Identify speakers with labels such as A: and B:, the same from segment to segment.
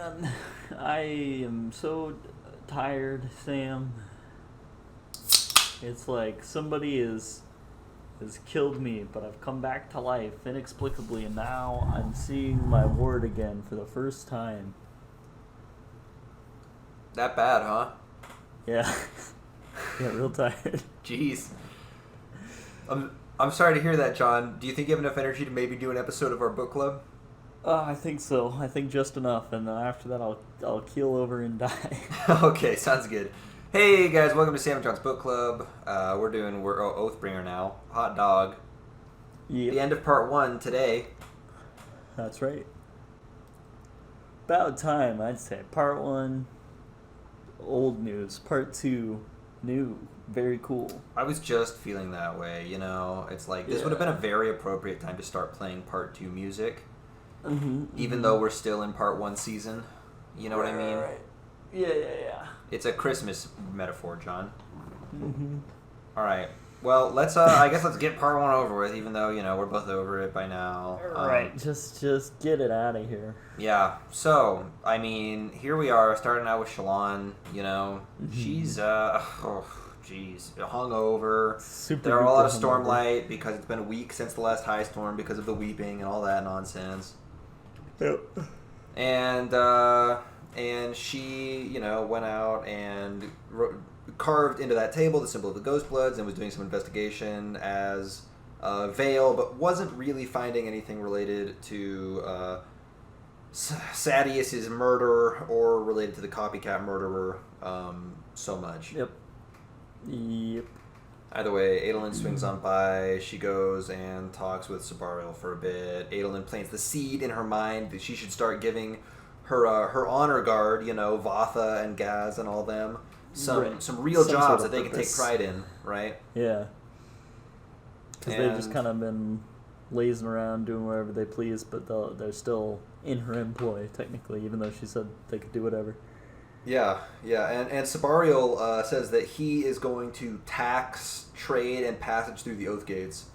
A: man, I am so tired, Sam. It's like somebody has killed me, but I've come back to life inexplicably, and now I'm seeing my ward again for the first time.
B: That bad, huh?
A: Yeah. Yeah, real tired.
B: Jeez. I'm sorry to hear that, John. Do you think you have enough energy to maybe do an episode of our book club?
A: I think so. I think just enough, and then after that I'll keel over and die.
B: Okay, sounds good. Hey guys, welcome to Sam and John's book club. We're Oathbringer now. Hot dog.
A: Yep.
B: The end of part 1 today.
A: That's right. About time, I'd say. Part 1, old news. Part 2, new. Very cool.
B: I was just feeling that way, you know. It's like, this would have been a very appropriate time to start playing part 2 music. Even though we're still in part 1 season. You know what I mean?
A: Right. Yeah.
B: It's a Christmas metaphor, John.
A: Mm-hmm.
B: Alright. Well, I guess let's get part 1 over with, even though, you know, we're both over it by now.
A: Right. Just get it out of here.
B: Yeah. So, I mean, here we are, starting out with Shallan, you know. She's, hungover.
A: Super
B: There are a lot of
A: hungover.
B: stormlight because it's been a week since the last high storm because of the weeping and all that nonsense.
A: Yep.
B: And she, you know, went out and carved into that table the symbol of the Ghost Bloods and was doing some investigation as Vale, but wasn't really finding anything related to Sadius's murder or related to the copycat murderer so much.
A: Yep.
B: Either way, Adolin swings on by. She goes and talks with Sabariel for a bit. Adolin plants the seed in her mind that she should start giving her honor guard, you know, Vatha and Gaz and all them, some real
A: Some
B: jobs
A: sort of
B: that they can take
A: purpose.
B: pride in, right?
A: Yeah. Because they've just
B: And-
A: kind of been lazing around doing whatever they please, but they're still in her employ, technically, even though she said they could do whatever.
B: Yeah. And Sabariel says that he is going to tax, trade, and passage through the Oath Gates.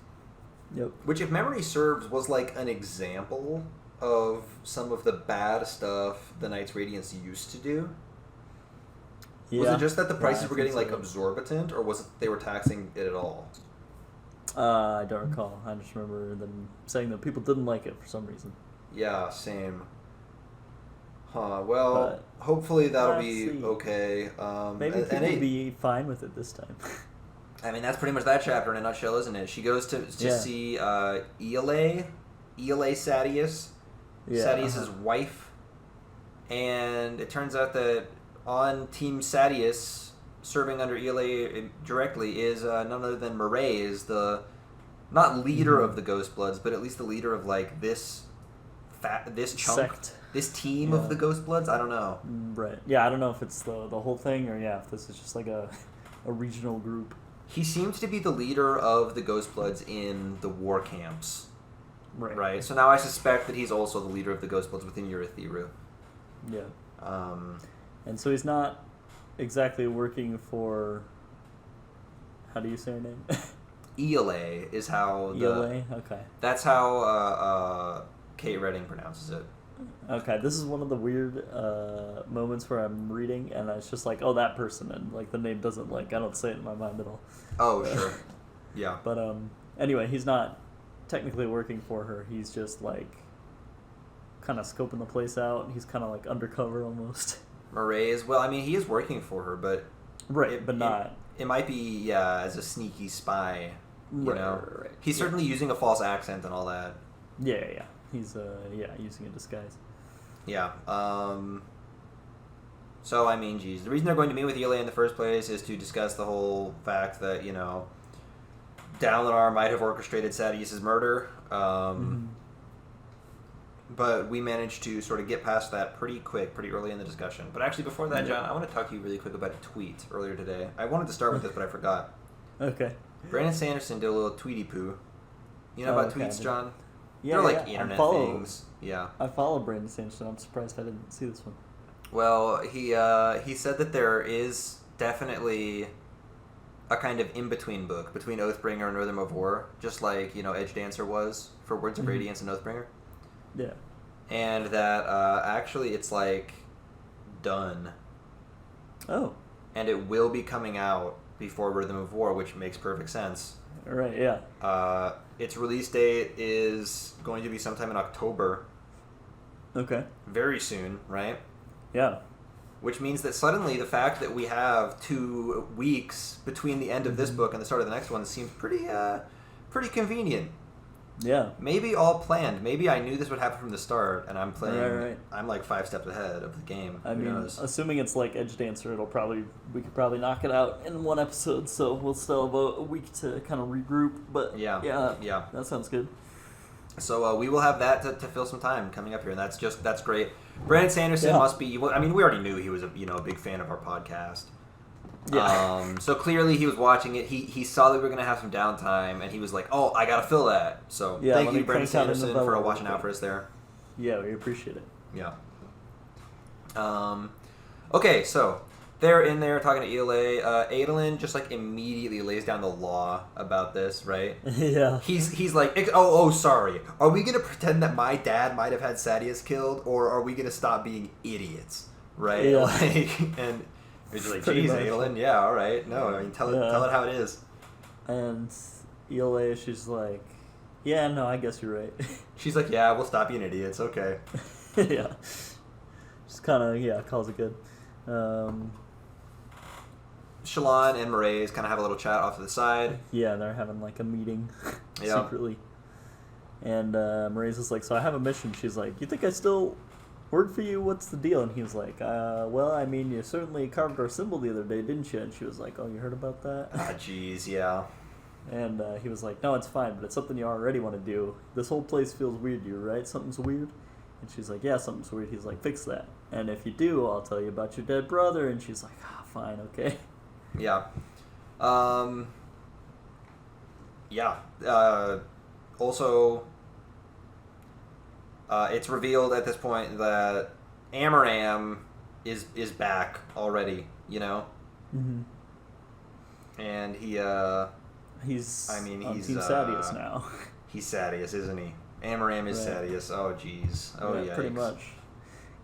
A: Yep.
B: Which, if memory serves, was like an example of some of the bad stuff the Knights Radiance used to do.
A: Yeah.
B: Was it just that the prices
A: I
B: were
A: think
B: getting like
A: so.
B: exorbitant, or was it they were taxing it at all?
A: I don't recall. I just remember them saying that people didn't like it for some reason.
B: Yeah, same. Huh. Well,
A: But
B: hopefully that'll
A: let's
B: be
A: see.
B: okay.
A: Maybe
B: and
A: people will be fine with it this time.
B: I mean, that's pretty much that chapter in a nutshell, isn't it? She goes to see Iole Sadius, Sadius's wife, and it turns out that on Team Sadius, serving under Iole directly, is none other than Maraise, the not leader of the Ghost Bloods, but at least the leader of like this chunk,
A: Sect.
B: this team of the Ghost Bloods. I don't know.
A: Right. Yeah, I don't know if it's the whole thing or if this is just like a regional group.
B: He seems to be the leader of the Ghost Bloods in the war camps. Right. So now I suspect that he's also the leader of the Ghost Bloods within Urithiru.
A: Yeah. And so he's not exactly working for. How do you say her name?
B: Iole is how the.
A: Iole? Okay.
B: That's how Kate Redding pronounces it.
A: Okay, this is one of the weird moments where I'm reading and it's just like, oh, that person, and like the name doesn't I don't say it in my mind at all.
B: Oh, sure. Yeah.
A: But anyway, he's not technically working for her. He's just like kind of scoping the place out. He's kind of like undercover almost.
B: Maraise, well, I mean, he is working for her, but
A: But not.
B: It might be as a sneaky spy. You know,
A: Right.
B: he's certainly using a false accent and all that.
A: Yeah. He's using a disguise.
B: Yeah. So, I mean, geez. The reason they're going to meet with Iole in the first place is to discuss the whole fact that, you know, Dalinar might have orchestrated Sadius's murder. But we managed to sort of get past that pretty early in the discussion. But actually, before that, John, I want to talk to you really quick about a tweet earlier today. I wanted to start with this, but I forgot.
A: Okay.
B: Brandon Sanderson did a little tweety poo. You know about tweets, John?
A: Yeah,
B: They're like internet things. Yeah.
A: I follow Brandon Sanderson. I'm surprised I didn't see this one.
B: Well, he said that there is definitely a kind of in-between book between Oathbringer and Rhythm of War, just like, you know, Edge Dancer was for Words of Radiance and Oathbringer.
A: Yeah.
B: And that actually it's like done.
A: Oh.
B: And it will be coming out before Rhythm of War, which makes perfect sense.
A: Right, yeah.
B: Its release date is going to be sometime in October.
A: Okay.
B: Very soon, right?
A: Yeah.
B: Which means that suddenly the fact that we have 2 weeks between the end of this book and the start of the next one seems pretty convenient.
A: Yeah.
B: Maybe all planned. Maybe I knew this would happen from the start, and I'm playing.
A: Right.
B: I'm like 5 steps ahead of the game.
A: I
B: Who
A: mean,
B: knows?
A: assuming it's like Edge Dancer, we could probably knock it out in one episode. So we'll still have a week to kind of regroup. But yeah, that sounds good.
B: So we will have that to fill some time coming up here, and that's great. Brandon Sanderson must be. Well, I mean, we already knew he was a big fan of our podcast. Yeah. So clearly he was watching it. He saw that we were going to have some downtime, and he was like, "Oh, I got to fill that." So thank you, Brandon Sanderson, for watching out for us there.
A: Yeah, we appreciate it.
B: Yeah. Okay, so they're in there talking to Ela. Adolin just like immediately lays down the law about this, right?
A: Yeah.
B: He's like, oh, sorry. Are we gonna pretend that my dad might have had Sadeas killed, or are we gonna stop being idiots, right?
A: Yeah.
B: And he's like, geez, Adolin, yeah, all right. No, I mean, tell it how it is.
A: And Ela, she's like, yeah, no, I guess you're right.
B: She's like, yeah, we'll stop being idiots. Okay.
A: Yeah. Just kind of calls it good.
B: Shallan and Mraize kind of have a little chat off to the side.
A: Yeah, they're having like a meeting secretly. And Mraize is like, so I have a mission. She's like, you think I still work for you? What's the deal? And he's like, well, I mean, you certainly carved our symbol the other day, didn't you? And she was like, oh, you heard about that?
B: Ah, jeez, yeah.
A: And he was like, no, it's fine, but it's something you already want to do. This whole place feels weird to you, right? Something's weird? And she's like, yeah, something's weird. He's like, fix that. And if you do, I'll tell you about your dead brother. And she's like, fine, okay.
B: Yeah. Yeah. Also, it's revealed at this point that Amaram is back already, Mm-hmm. And
A: he's
B: on
A: Team Sadeas now.
B: He's Sadeas, isn't he? Amaram is
A: right.
B: Sadeas. Oh, jeez. Oh, yeah,
A: pretty much.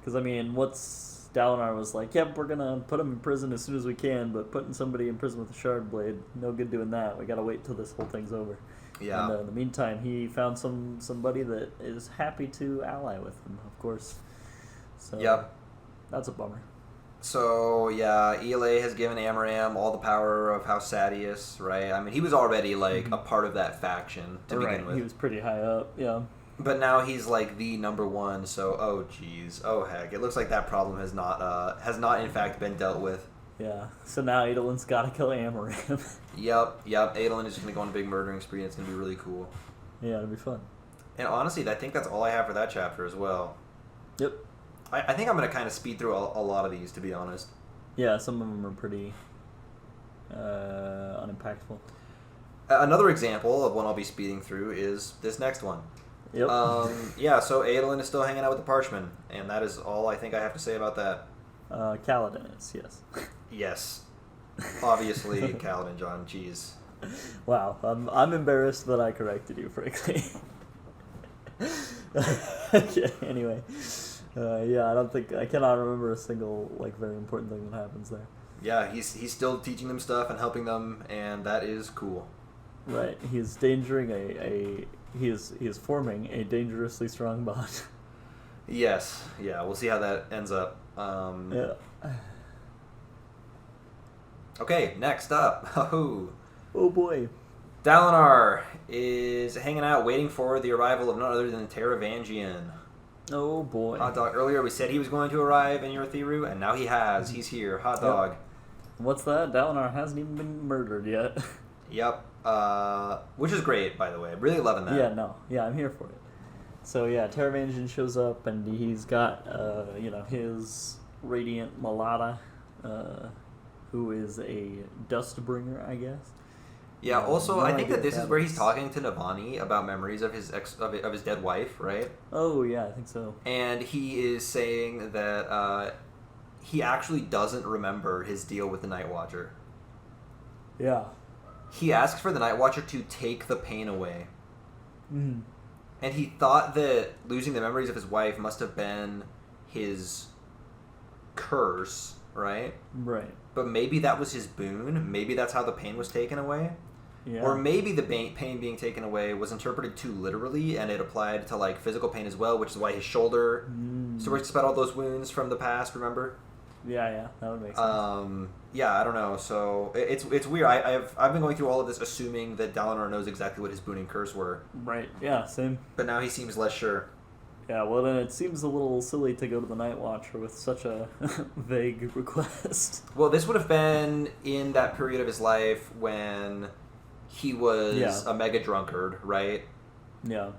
A: Because, I mean, Dalinar was like, yep, we're going to put him in prison as soon as we can, but putting somebody in prison with a shard blade, no good doing that. We got to wait till this whole thing's over.
B: Yeah.
A: And in the meantime, he found somebody that is happy to ally with him, of course. So
B: yep.
A: That's a bummer.
B: So, yeah, Ela has given Amaram all the power of House Sadeas, right? I mean, he was already, like, a part of that faction to begin with.
A: He was pretty high up, yeah.
B: But now he's, like, the number one, so, oh, jeez. Oh, heck. It looks like that problem has not in fact, been dealt with.
A: Yeah. So now Adolin's got to kill Amaram.
B: Yep. Adolin is just going to go on a big murdering spree, and it's going to be really cool.
A: Yeah, it'll be fun.
B: And honestly, I think that's all I have for that chapter as well.
A: Yep.
B: I think I'm going to kind of speed through a lot of these, to be honest.
A: Yeah, some of them are pretty unimpactful.
B: Another example of one I'll be speeding through is this next one.
A: Yep.
B: Yeah, so Adolin is still hanging out with the Parchman, and that is all I think I have to say about that.
A: Kaladin is, yes.
B: Yes. Obviously, Kaladin, John. Jeez.
A: Wow, I'm embarrassed that I corrected you, frankly. Okay, anyway. I cannot remember a single, very important thing that happens there.
B: Yeah, he's still teaching them stuff and helping them, and that is cool.
A: Right, he's he is forming a dangerously strong bond.
B: Yes, yeah, we'll see how that ends up.
A: Yeah.
B: Okay, next up.
A: Oh boy.
B: Dalinar is hanging out waiting for the arrival of none other than Taravangian.
A: Oh boy.
B: Hot dog. Earlier we said he was going to arrive in Urithiru, and now he has. He's here. Hot dog.
A: Yep. What's that? Dalinar hasn't even been murdered yet.
B: Yep. Which is great, by the way. Really loving that.
A: Yeah, I'm here for it. So yeah, Taravangian shows up, and he's got his Radiant Malata, who is a dust bringer, I guess.
B: Yeah. Also,
A: no
B: I think that
A: idea
B: this is where he's talking to Navani about memories of his of his dead wife, right?
A: Oh yeah, I think so.
B: And he is saying that he actually doesn't remember his deal with the Night Watcher.
A: Yeah.
B: He asks for the Night Watcher to take the pain away.
A: Mm.
B: And he thought that losing the memories of his wife must have been his curse, right?
A: Right.
B: But maybe that was his boon. Maybe that's how the pain was taken away.
A: Yeah.
B: Or maybe the pain being taken away was interpreted too literally, and it applied to like physical pain as well, which is why his shoulder. So we spread all those wounds from the past. Remember?
A: Yeah, that would make sense.
B: Yeah, I don't know. So it's weird. I've been going through all of this assuming that Dalinar knows exactly what his boon and curse were.
A: Right. Yeah. Same.
B: But now he seems less sure.
A: Yeah. Well, then it seems a little silly to go to the Night Watcher with such a vague request.
B: Well, this would have been in that period of his life when he was a mega drunkard, right?
A: Yeah.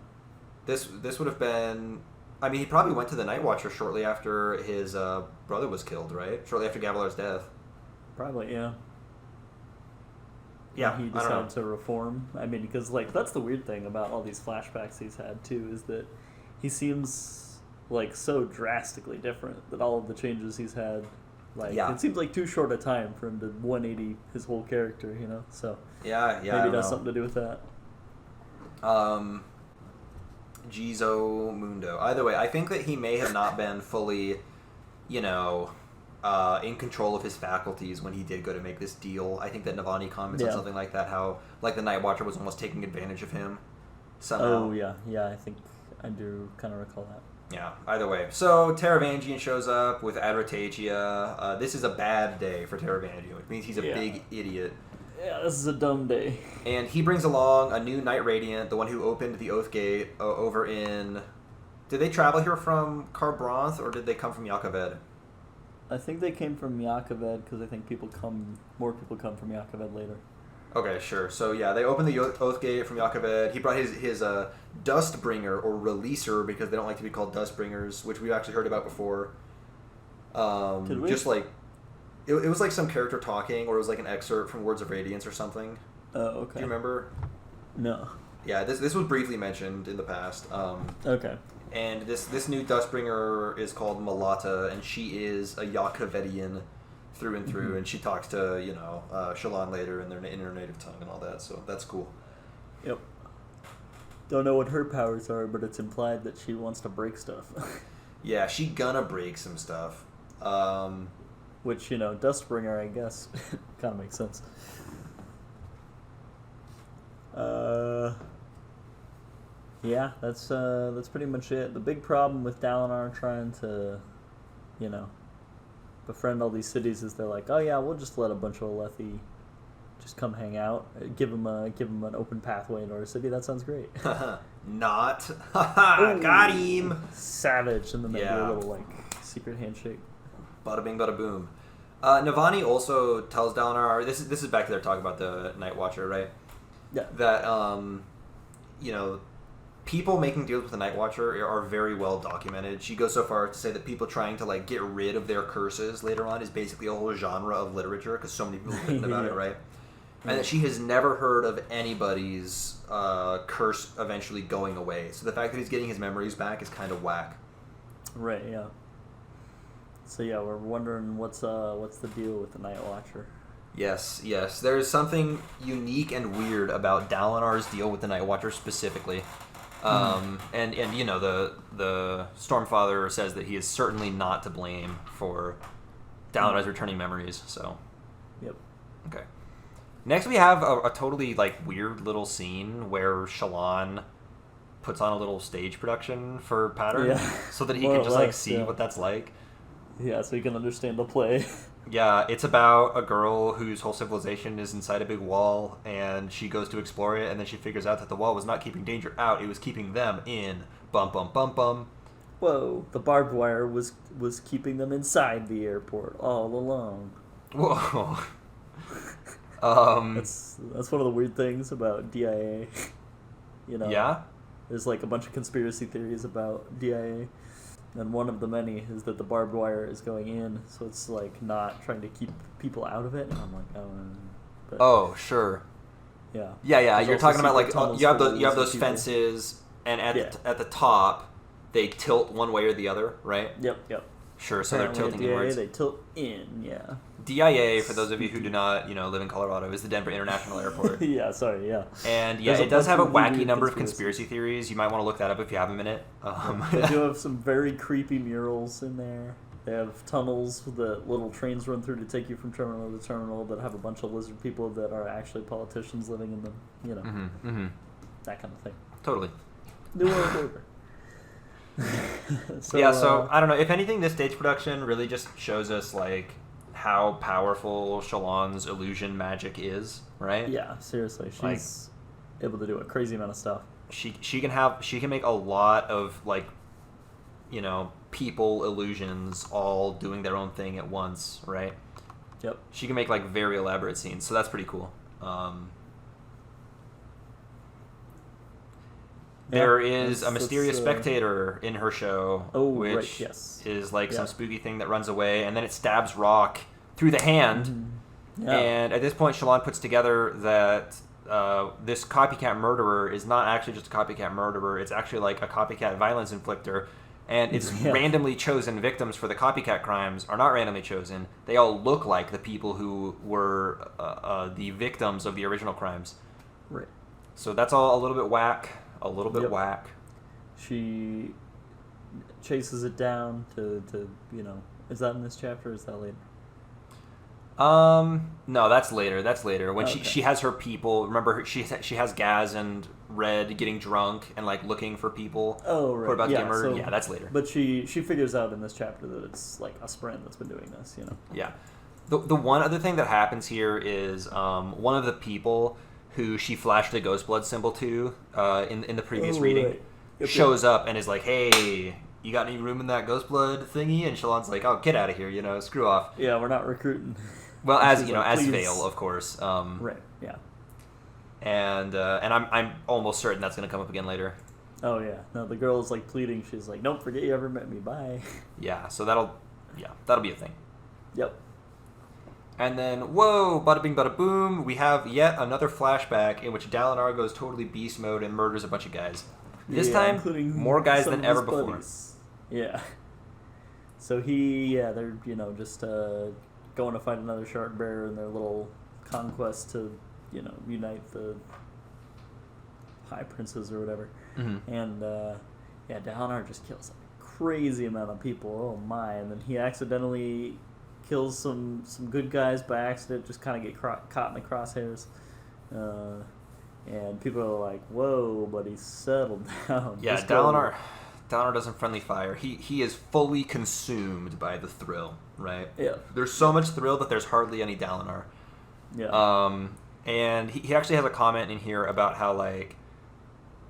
B: This would have been. I mean, he probably went to the Night Watcher shortly after his brother was killed, right? Shortly after Gavilar's death.
A: Probably, yeah.
B: Yeah,
A: he decided to reform. I mean, because like that's the weird thing about all these flashbacks he's had too, is that he seems like so drastically different. That all of the changes he's had, like it seems like too short a time for him to 180 his whole character, you know. So
B: maybe
A: it has something to do with that.
B: Gizo Mundo. Either way, I think that he may have not been fully, in control of his faculties when he did go to make this deal. I think that Navani comments on something like that, how like the Night Watcher was almost taking advantage of him somehow.
A: Oh, yeah, I think I do kind of recall that.
B: Yeah, either way. So Taravangian shows up with Adrotagia. This is a bad day for Taravangian, which means he's a big idiot.
A: Yeah, this is a dumb day.
B: And he brings along a new Knight Radiant, the one who opened the Oath Gate over in... Did they travel here from Kharbranth, or did they come from Yakaved?
A: I think they came from Yakaved, because I think more people come from Yakaved later.
B: Okay, sure. So yeah, they opened the Oath Gate from Yakaved. He brought his Dustbringer, or Releaser, because they don't like to be called Dustbringers, which we've actually heard about before.
A: Did we?
B: Just like... It was like some character talking, or it was like an excerpt from Words of Radiance or something.
A: Oh, okay.
B: Do you remember?
A: No.
B: Yeah, this was briefly mentioned in the past.
A: Okay.
B: And this new Dustbringer is called Malata, and she is a Yakavedian through and through, and she talks to, Shallan later in her native tongue and all that, so that's cool.
A: Yep. Don't know what her powers are, but it's implied that she wants to break stuff.
B: Yeah, she gonna break some stuff.
A: Which, Dustbringer, I guess, kind of makes sense. Yeah, that's pretty much it. The big problem with Dalinar trying to, befriend all these cities is they're like, oh yeah, we'll just let a bunch of Alethi just come hang out, give them an open pathway into our city. That sounds great.
B: Not, got him.
A: Savage, and then they do a little secret handshake.
B: Bada bing, bada boom. Navani also tells Dalinar, this is back to their talk about the Night Watcher, right?
A: Yeah.
B: That, people making deals with the Night Watcher are very well documented. She goes so far to say that people trying to, get rid of their curses later on is basically a whole genre of literature, because so many people have written about it, right? And that she has never heard of anybody's curse eventually going away. So the fact that he's getting his memories back is kind of whack.
A: Right, yeah. So yeah, we're wondering what's the deal with the Night Watcher.
B: Yes. There's something unique and weird about Dalinar's deal with the Night Watcher specifically. And the Stormfather says that he is certainly not to blame for Dalinar's returning memories, so.
A: Yep.
B: Okay. Next we have a totally weird little scene where Shallan puts on a little stage production for Pattern so that he can just see what that's like.
A: Yeah, so you can understand the play.
B: Yeah, it's about a girl whose whole civilization is inside a big wall, and she goes to explore it, and then she figures out that the wall was not keeping danger out, it was keeping them in. Bum, bum, bum, bum.
A: Whoa, the barbed wire was keeping them inside the airport all along.
B: Whoa.
A: That's one of the weird things about DIA.
B: Yeah?
A: There's a bunch of conspiracy theories about DIA. And one of the many is that the barbed wire is going in, so it's not trying to keep people out of it. And I'm like, but,
B: oh, sure.
A: Yeah.
B: Yeah. You're talking about you have those fences, and at the top, they tilt one way or the other, right?
A: Yep.
B: Sure. So
A: apparently
B: they're tilting
A: DIA,
B: inwards.
A: they tilt in, yeah.
B: DIA, for those of you who do not, live in Colorado, is the Denver International Airport.
A: Yeah, sorry, yeah.
B: And yeah, it does have a wacky number of conspiracy theories. You might want to look that up if you have a minute.
A: They do have some very creepy murals in there. They have tunnels that little trains run through to take you from terminal to terminal that have a bunch of lizard people that are actually politicians living in them. You know, that kind of thing.
B: Totally.
A: New World Order.
B: So I don't know. If anything, this stage production really just shows us like how powerful Shallan's illusion magic is, right?
A: Yeah, seriously, she's able to do a crazy amount of stuff.
B: She can make a lot of like, you know, people illusions all doing their own thing at once, right?
A: Yep.
B: She can make like very elaborate scenes, so that's pretty cool. There is a mysterious spectator in her show, which is like some spooky thing that runs away, and then it stabs Rock through the hand. Mm-hmm. Yeah. And at this point, Shallan puts together that this copycat murderer is not actually just a copycat murderer. It's actually like a copycat violence inflictor, and it's randomly chosen victims for the copycat crimes are not randomly chosen. They all look like the people who were the victims of the original crimes.
A: Right.
B: So that's all a little bit whack. A little bit whack.
A: She chases it down to you know. Is that in this chapter or is that later?
B: No, that's later. That's later. When she has her people. Remember, she has Gaz and Red getting drunk and like looking for people who are about to get murdered. Yeah, that's later.
A: But she figures out in this chapter that it's like a sprint that's been doing this. You know.
B: Yeah. The one other thing that happens here is one of the people who she flashed the ghost blood symbol to in the previous reading shows up and is like, "Hey, you got any room in that ghost blood thingy?" And Shallan's like, "Oh, get out of here, you know, screw off."
A: Yeah, we're not recruiting.
B: Well, as you know, as Vale, of course.
A: Right. Yeah.
B: And I'm almost certain that's going to come up again later.
A: Oh yeah. No, the girl's like pleading. She's like, "Don't forget you ever met me. Bye."
B: Yeah. So that'll be a thing.
A: Yep.
B: And then, whoa, bada bing, bada boom, we have yet another flashback in which Dalinar goes totally beast mode and murders a bunch of guys. This time, more guys than ever before.
A: Buddies. Yeah. So they're, you know, just going to fight another Shard Bearer in their little conquest to, you know, unite the High Princes or whatever. Mm-hmm. And, Dalinar just kills a crazy amount of people. Oh my. And then he accidentally kills some good guys by accident, just kind of get caught in the crosshairs. And people are like, "Whoa, buddy, settle down."
B: Yeah, Dalinar doesn't friendly fire. He is fully consumed by the thrill, right?
A: Yeah.
B: There's so much thrill that there's hardly any Dalinar.
A: Yeah.
B: And he actually has a comment in here about how, like,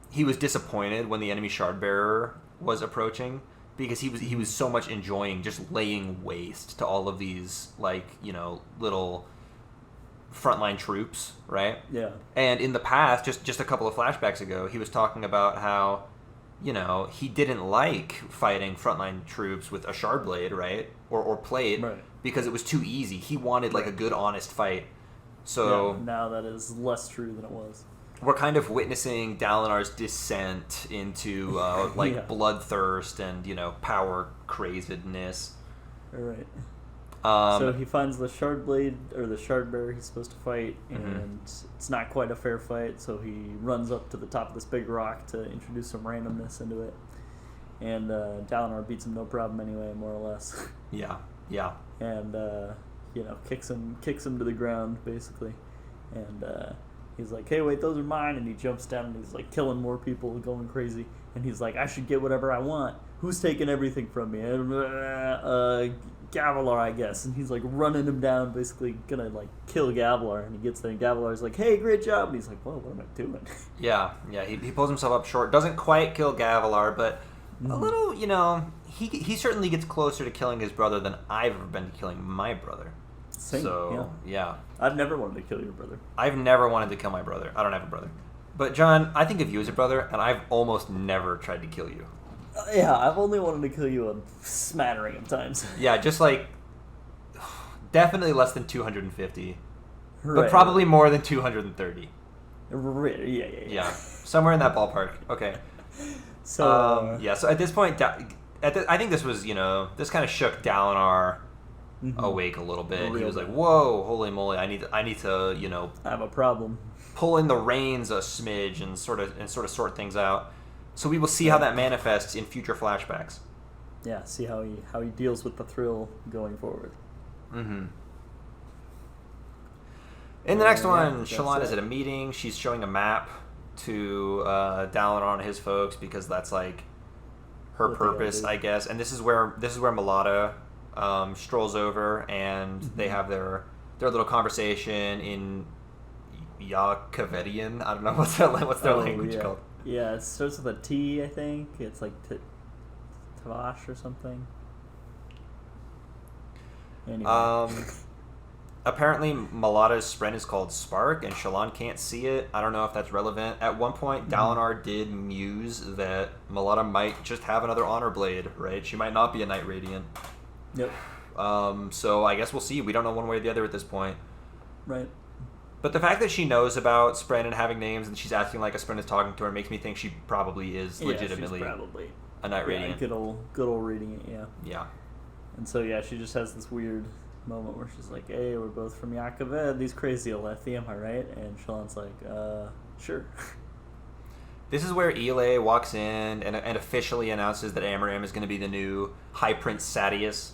B: he was disappointed when the enemy Shardbearer was approaching, because he was so much enjoying just laying waste to all of these, like, you know, little frontline troops, right?
A: Yeah.
B: And in the past, just a couple of flashbacks ago, he was talking about how, you know, he didn't like fighting frontline troops with a shard blade, right? Or plate,
A: right,
B: because it was too easy. He wanted like a good, honest fight. So
A: now that is less true than it was.
B: We're kind of witnessing Dalinar's descent into bloodthirst and, you know, power crazedness.
A: All right. So he finds the shard blade, or the shard bearer he's supposed to fight, and it's not quite a fair fight, so he runs up to the top of this big rock to introduce some randomness into it. And Dalinar beats him no problem anyway, more or less.
B: Yeah.
A: And, kicks him to the ground, basically. And he's like, "Hey, wait, those are mine." And he jumps down and he's like killing more people, going crazy. And he's like, "I should get whatever I want. Who's taking everything from me?" Gavilar, I guess. And he's like running him down, basically gonna like kill Gavilar. And he gets there and Gavilar's like, "Hey, great job." And he's like, "Whoa, what am I doing?"
B: Yeah. He pulls himself up short. Doesn't quite kill Gavilar, but a little, you know, he certainly gets closer to killing his brother than I've ever been to killing my brother.
A: Same,
B: so, yeah.
A: I've never wanted to kill your brother.
B: I've never wanted to kill my brother. I don't have a brother. But, John, I think of you as a brother, and I've almost never tried to kill you.
A: Yeah, I've only wanted to kill you a smattering of times.
B: Yeah, just like, definitely less than 250.
A: Right.
B: But probably more than 230.
A: Yeah.
B: Somewhere in that ballpark. Okay.
A: So,
B: so at this point, I think this was, you know, this kind of shook Dalinar awake a little bit. He was like, "Whoa, holy moly! I need to, you know,
A: I have a problem.
B: Pull in the reins a smidge and sort of sort things out." So we will see how that manifests in future flashbacks.
A: see how he deals with the thrill going forward.
B: Mm-hmm. In the next one,
A: yeah,
B: Shallan is at a meeting. She's showing a map to Dalinar and his folks because that's like her purpose, I guess. And this is where Mulata strolls over, and they have their little conversation in Yakavedian. I don't know what's their language called.
A: Yeah, it starts with a T, I think. It's like Tavash or something. Anyway.
B: Apparently, Malata's spren is called Spark, and Shallan can't see it. I don't know if that's relevant. At one point, Dalinar did muse that Mulata might just have another Honor Blade, right? She might not be a Night Radiant.
A: Yep.
B: So I guess we'll see. We don't know one way or the other at this point.
A: Right.
B: But the fact that she knows about Spren and having names, and she's acting like a Spren is talking to her, makes me think she probably is legitimately
A: she's probably
B: a Night Radiant.
A: Good old reading it, yeah.
B: Yeah.
A: And so, she just has this weird moment where she's like, hey, we're both from Yakaved, these crazy Alethi, am I right? And Shallan's like, sure.
B: This is where Ile walks in and officially announces that Amaram is going to be the new High Prince Sadeas.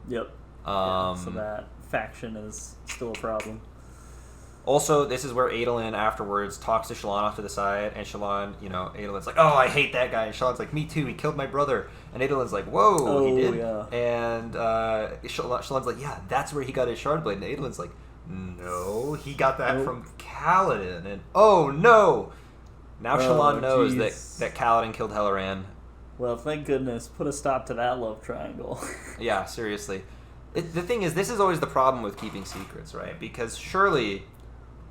A: Yep. So that faction is still a problem.
B: Also, this is where Adolin afterwards talks to Shallan off to the side, and Shallan, Adolin's like, oh, I hate that guy. And Shallan's like, me too, he killed my brother. And Adolin's like, whoa, he did?
A: Yeah.
B: And Shallan's like, yeah, that's where he got his shard blade. And Adolin's like, no, he got that from Kaladin. And oh, no! Now Shallan knows that Kaladin killed Helleran.
A: Well, thank goodness. Put a stop to that love triangle.
B: Yeah, seriously. The thing is, this is always the problem with keeping secrets, right? Because surely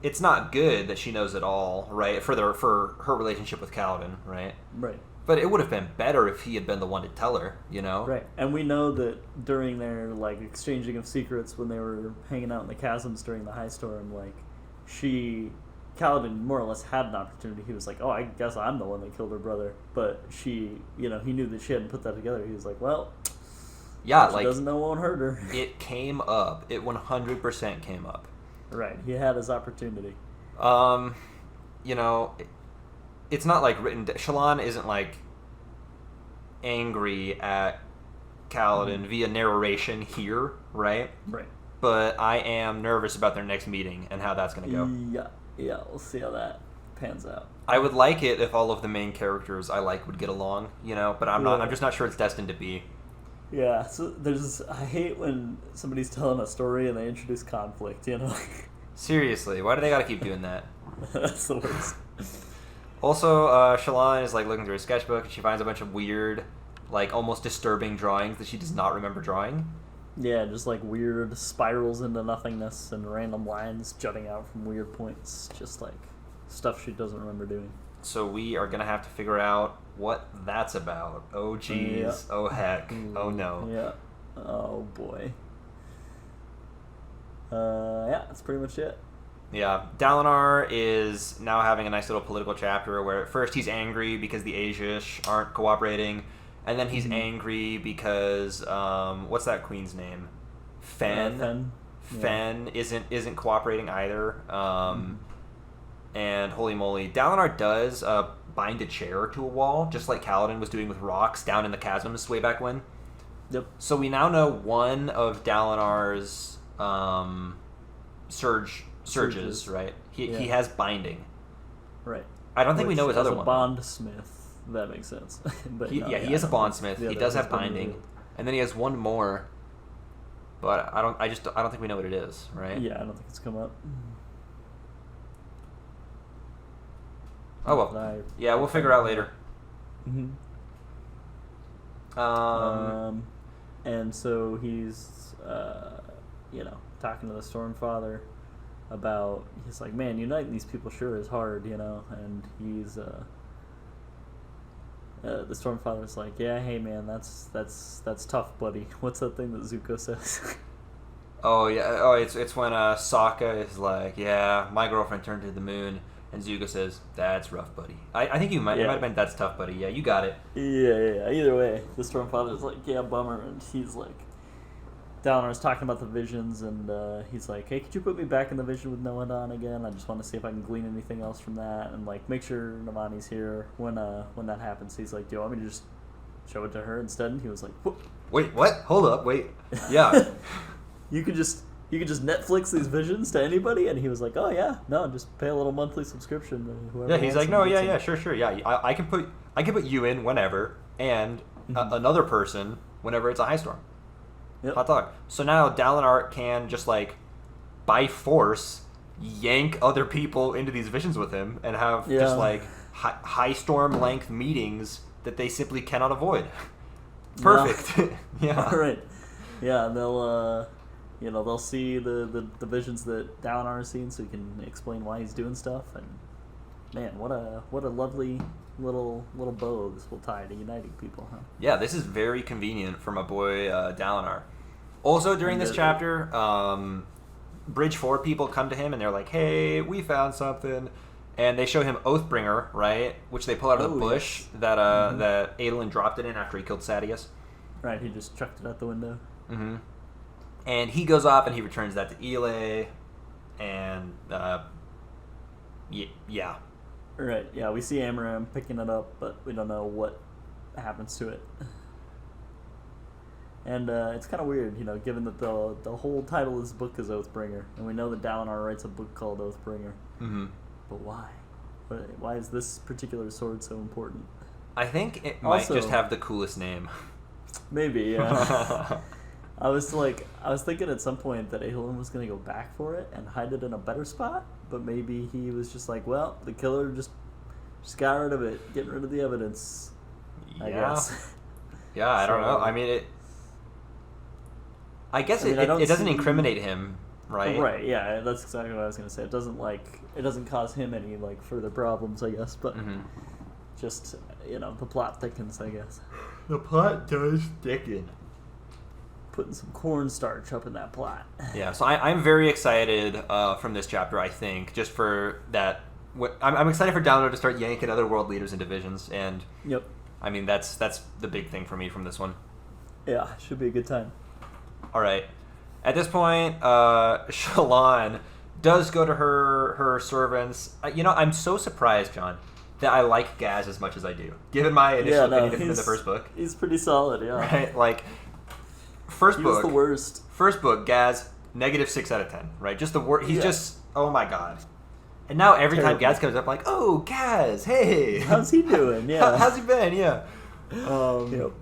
B: it's not good that she knows it all, right? For her relationship with Kaladin, right?
A: Right.
B: But it would have been better if he had been the one to tell her,
A: Right. And we know that during their exchanging of secrets when they were hanging out in the chasms during the high storm, Kaladin more or less had an opportunity. He was like, oh, I guess I'm the one that killed her brother. But she, he knew that she hadn't put that together. He was like, well,
B: yeah,
A: she doesn't know won't hurt her.
B: It came up. It 100% came up.
A: Right. He had his opportunity.
B: It's not written. Shallan isn't angry at Kaladin via narration here, right?
A: Right.
B: But I am nervous about their next meeting and how that's going to
A: go. Yeah, we'll see how that pans out.
B: I would like it if all of the main characters I like would get along, but I'm not. I'm just not sure it's destined to be.
A: Yeah, so I hate when somebody's telling a story and they introduce conflict,
B: Seriously, why do they gotta keep doing that?
A: That's the worst.
B: Also, Shallan is looking through her sketchbook and she finds a bunch of weird, almost disturbing drawings that she does not remember drawing.
A: Yeah, just weird spirals into nothingness and random lines jutting out from weird points. Just stuff she doesn't remember doing.
B: So we are gonna have to figure out what that's about. Oh jeez. Yeah. Oh heck. Oh no.
A: Yeah. Oh boy. That's pretty much it.
B: Yeah. Dalinar is now having a nice little political chapter where at first he's angry because the Azish aren't cooperating, and then he's angry because what's that queen's name? Fen.
A: Fen.
B: Fen isn't cooperating either. And holy moly, Dalinar does bind a chair to a wall, just like Kaladin was doing with rocks down in the chasms way back when.
A: Yep.
B: So we now know one of Dalinar's surges, right? He has binding.
A: Right.
B: I don't think we know his other one.
A: Bondsmith. That makes sense. But
B: he is a bondsmith. He does have binding, and then he has one more. But I don't think we know what it is, right?
A: Yeah, I don't think it's come up.
B: Oh well. Yeah, we'll figure out later.
A: Mm-hmm. And so he's, talking to the Stormfather about, he's like, man, uniting these people sure is hard, and he's, the Stormfather's like, yeah, hey man, that's tough, buddy. What's that thing that Zuko says?
B: Oh yeah, oh it's when Sokka is like, yeah, my girlfriend turned to the moon, and Zuko says, that's rough, buddy. I think it might have been that's tough, buddy. Yeah, you got it.
A: Yeah. Either way, the Stormfather's like, yeah, bummer, and he's like, Dalinar's talking about the visions, and he's like, hey, could you put me back in the vision with Noadan again? I just want to see if I can glean anything else from that, and make sure Navani's here when that happens. He's like, do you want me to just show it to her instead, and he was like, "Whoop."
C: Wait, what? Hold up, wait. Yeah.
A: You could just Netflix these visions to anybody, and he was like, "Oh yeah, no, just pay a little monthly subscription." To whoever
C: Yeah, he's
A: wants
C: like, no,
A: and
C: yeah, sure, yeah. I can put you in whenever, and another person whenever it's a high storm.
A: Yep.
C: Hot dog. So now Dalinar can just like, by force, yank other people into these visions with him, and have just like high storm length meetings that they simply cannot avoid. Perfect. Yeah.
A: All right. Yeah, and they'll they'll see the visions that Dalinar has seen, so he can explain why he's doing stuff. And man, what a lovely little bow this will tie to uniting people, huh?
C: Yeah, this is very convenient for my boy Dalinar. Also, during this chapter, Bridge 4 people come to him and they're like, "Hey, we found something," and they show him Oathbringer, right? Which they pull out of the bush that that Adolin dropped it in after he killed Sadeas.
A: Right, he just chucked it out the window.
C: Mm-hmm. And he goes off and he returns that to Ile, and yeah.
A: Right, yeah, we see Amaram picking it up, but we don't know what happens to it. And it's kind of weird, given that the whole title of this book is Oathbringer, and we know that Dalinar writes a book called Oathbringer.
C: Mm-hmm.
A: But why? Why is this particular sword so important?
C: I think it might just have the coolest name.
A: Maybe, yeah. I was thinking at some point that Adolin was going to go back for it and hide it in a better spot, but maybe he was just like, well, the killer just got rid of it, getting rid of the evidence, I guess.
C: Yeah, I don't know. I mean, it doesn't incriminate him, right?
A: Right, yeah, that's exactly what I was going to say. It doesn't cause him any, further problems, I guess, but just, the plot thickens, I guess.
C: The plot does thicken.
A: Putting some cornstarch up in that plot.
C: Yeah, so I'm very excited from this chapter, I think, just for that. I'm excited for Dalinar to start yanking other world leaders into visions, and
A: yep.
C: I mean, that's the big thing for me from this one.
A: Yeah, should be a good time.
C: All right. At this point, Shallan does go to her servants. I'm so surprised, John, that I like Gaz as much as I do, given my initial opinion in the first book.
A: He's pretty solid, yeah.
C: Right? Like, first book.
A: He was the worst.
C: First book, Gaz, -6 out of 10, right? Just the worst. He's just, oh my god. And now every time Gaz comes up, like, oh, Gaz, hey.
A: How's he doing? Yeah.
C: How's he been? Yeah.
A: Yep.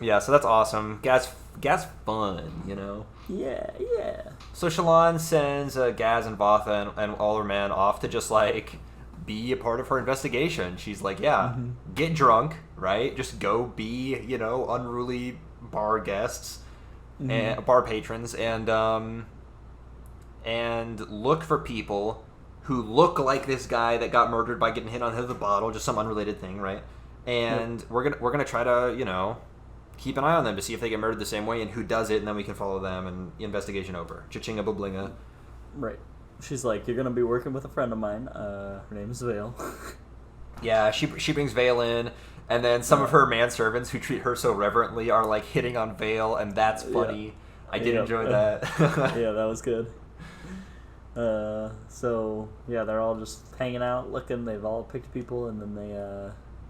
C: Yeah, so that's awesome. Gaz fun,
A: Yeah.
C: So Shallan sends Gaz and Vatha and Alderman off to just, be a part of her investigation. She's like, get drunk, right? Just go be, unruly bar guests and bar patrons, and look for people who look like this guy that got murdered by getting hit on the head with a bottle, just some unrelated thing, right? And we're gonna try to, keep an eye on them to see if they get murdered the same way and who does it, and then we can follow them, and investigation over. Cha-chinga bublinga.
A: Right. She's like, you're going to be working with a friend of mine. Her name is Vale.
C: Yeah, she brings Vale in, and then some of her manservants who treat her so reverently are, hitting on Vale, and that's funny. Yeah. I did enjoy that.
A: Yeah, that was good. So, yeah, they're all just hanging out, looking. They've all picked people, and then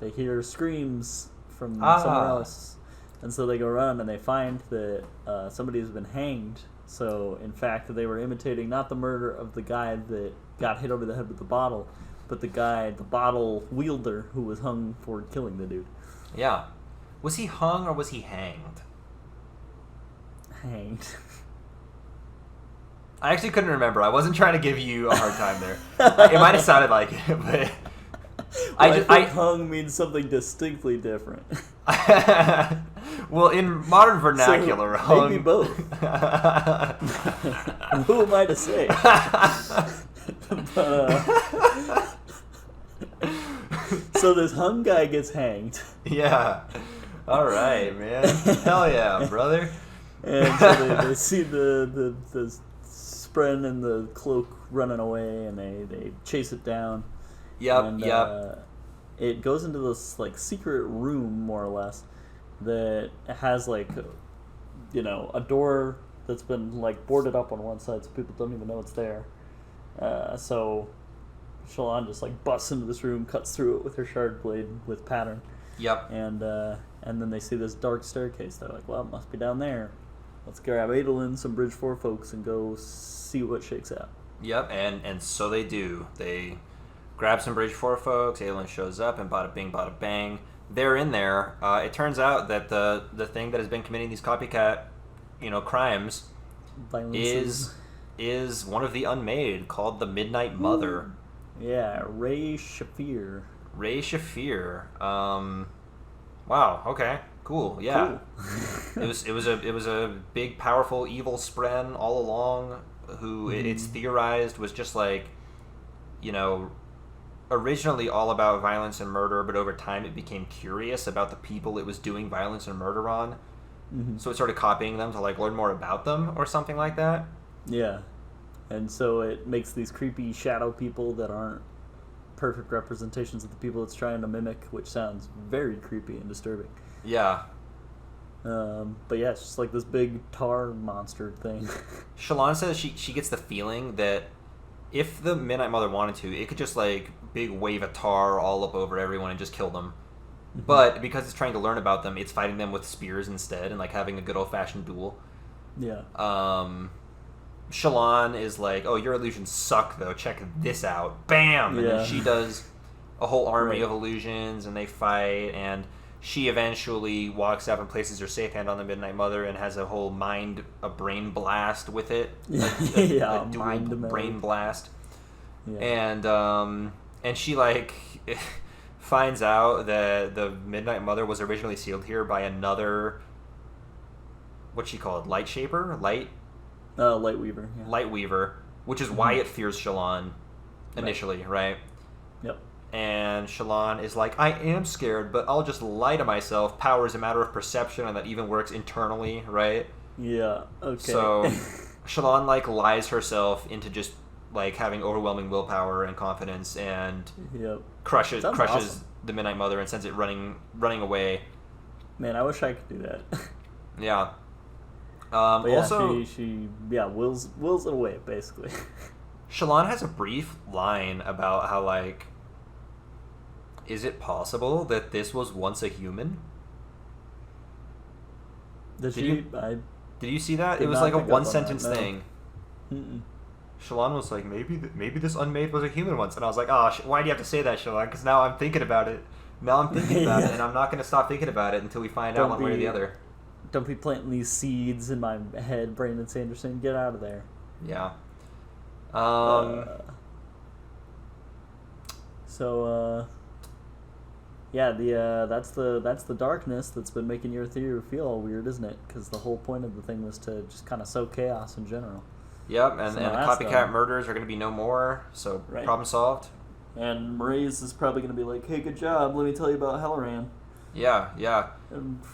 A: they hear screams from somewhere else. And so they go around and they find that somebody has been hanged. So, in fact, they were imitating not the murder of the guy that got hit over the head with the bottle, but the bottle wielder who was hung for killing the dude.
C: Yeah. Was he hung or was he hanged?
A: Hanged.
C: I actually couldn't remember. I wasn't trying to give you a hard time there. It might have sounded like it, but...
A: I think hung means something distinctly different.
C: Well, in modern vernacular,
A: so,
C: hung...
A: maybe both. Who am I to say? So this hung guy gets hanged.
C: Yeah. All right, man. Hell yeah, brother.
A: And so they see the Spren and the cloak running away, and they chase it down.
C: Yep.
A: It goes into this secret room, more or less, that has a door that's been boarded up on one side, so people don't even know it's there. So Shallan just busts into this room, cuts through it with her shard blade with pattern.
C: Yep.
A: And then they see this dark staircase. They're like, well, it must be down there. Let's grab Adolin, some Bridge 4 folks, and go see what shakes out.
C: Yep, and so they do. They grab some Bridge 4 folks. Adolin shows up, and bada bing, bada bang. They're in there. It turns out that the thing that has been committing these copycat, crimes is one of the Unmade, called the Midnight Mother.
A: Yeah, Ray Shafir.
C: Wow. Okay. Cool. Yeah.
A: Cool.
C: it was a big, powerful, evil spren all along, who it's theorized was just like, originally all about violence and murder, but over time it became curious about the people it was doing violence and murder on. Mm-hmm. So it started copying them to like learn more about them or something like that.
A: Yeah. And so it makes these creepy shadow people that aren't perfect representations of the people it's trying to mimic, which sounds very creepy and disturbing.
C: Yeah.
A: But yeah, it's just like this big tar monster thing.
C: Shallan says she gets the feeling that if the Midnight Mother wanted to, it could just like big wave of tar all up over everyone and just kill them. Mm-hmm. But because it's trying to learn about them, it's fighting them with spears instead and like having a good old-fashioned duel.
A: Yeah.
C: Shallan is like, oh, your illusions suck though, check this out. Bam! And then she does a whole army of illusions and they fight, and she eventually walks up and places her safe hand on the Midnight Mother and has a whole brain blast with it. A dual brain blast. Yeah. And she like finds out that the Midnight Mother was originally sealed here by another, what's she called? Light Shaper?
A: Lightweaver. Yeah.
C: Lightweaver, which is why it fears Shallan initially, right?
A: Yep.
C: And Shallan is like, I am scared, but I'll just lie to myself. Power is a matter of perception, and that even works internally, right?
A: Yeah, okay.
C: So Shallan like lies herself into just like having overwhelming willpower and confidence, and crushes
A: awesome.
C: the Midnight Mother and sends it running away.
A: Man, I wish I could do that.
C: Yeah.
A: But yeah,
C: also,
A: she wills it away, basically.
C: Shallan has a brief line about how, like, is it possible that this was once a human? Did you see that? It was like a one-sentence thing. Mm-mm. Shallan was like, maybe this Unmade was a human once. And I was like, oh, why do you have to say that, Shallan? Because now I'm thinking about it. And I'm not going to stop thinking about it until we find out one way or the other.
A: Don't be planting these seeds in my head, Brandon Sanderson. Get out of there.
C: Yeah.
A: That's the darkness that's been making your theory feel all weird, isn't it? Because the whole point of the thing was to just kind of sow chaos in general.
C: Yep, and the copycat murders are going to be no more, so problem solved.
A: And Mraize is probably going to be like, hey, good job, let me tell you about Halloran.
C: Yeah.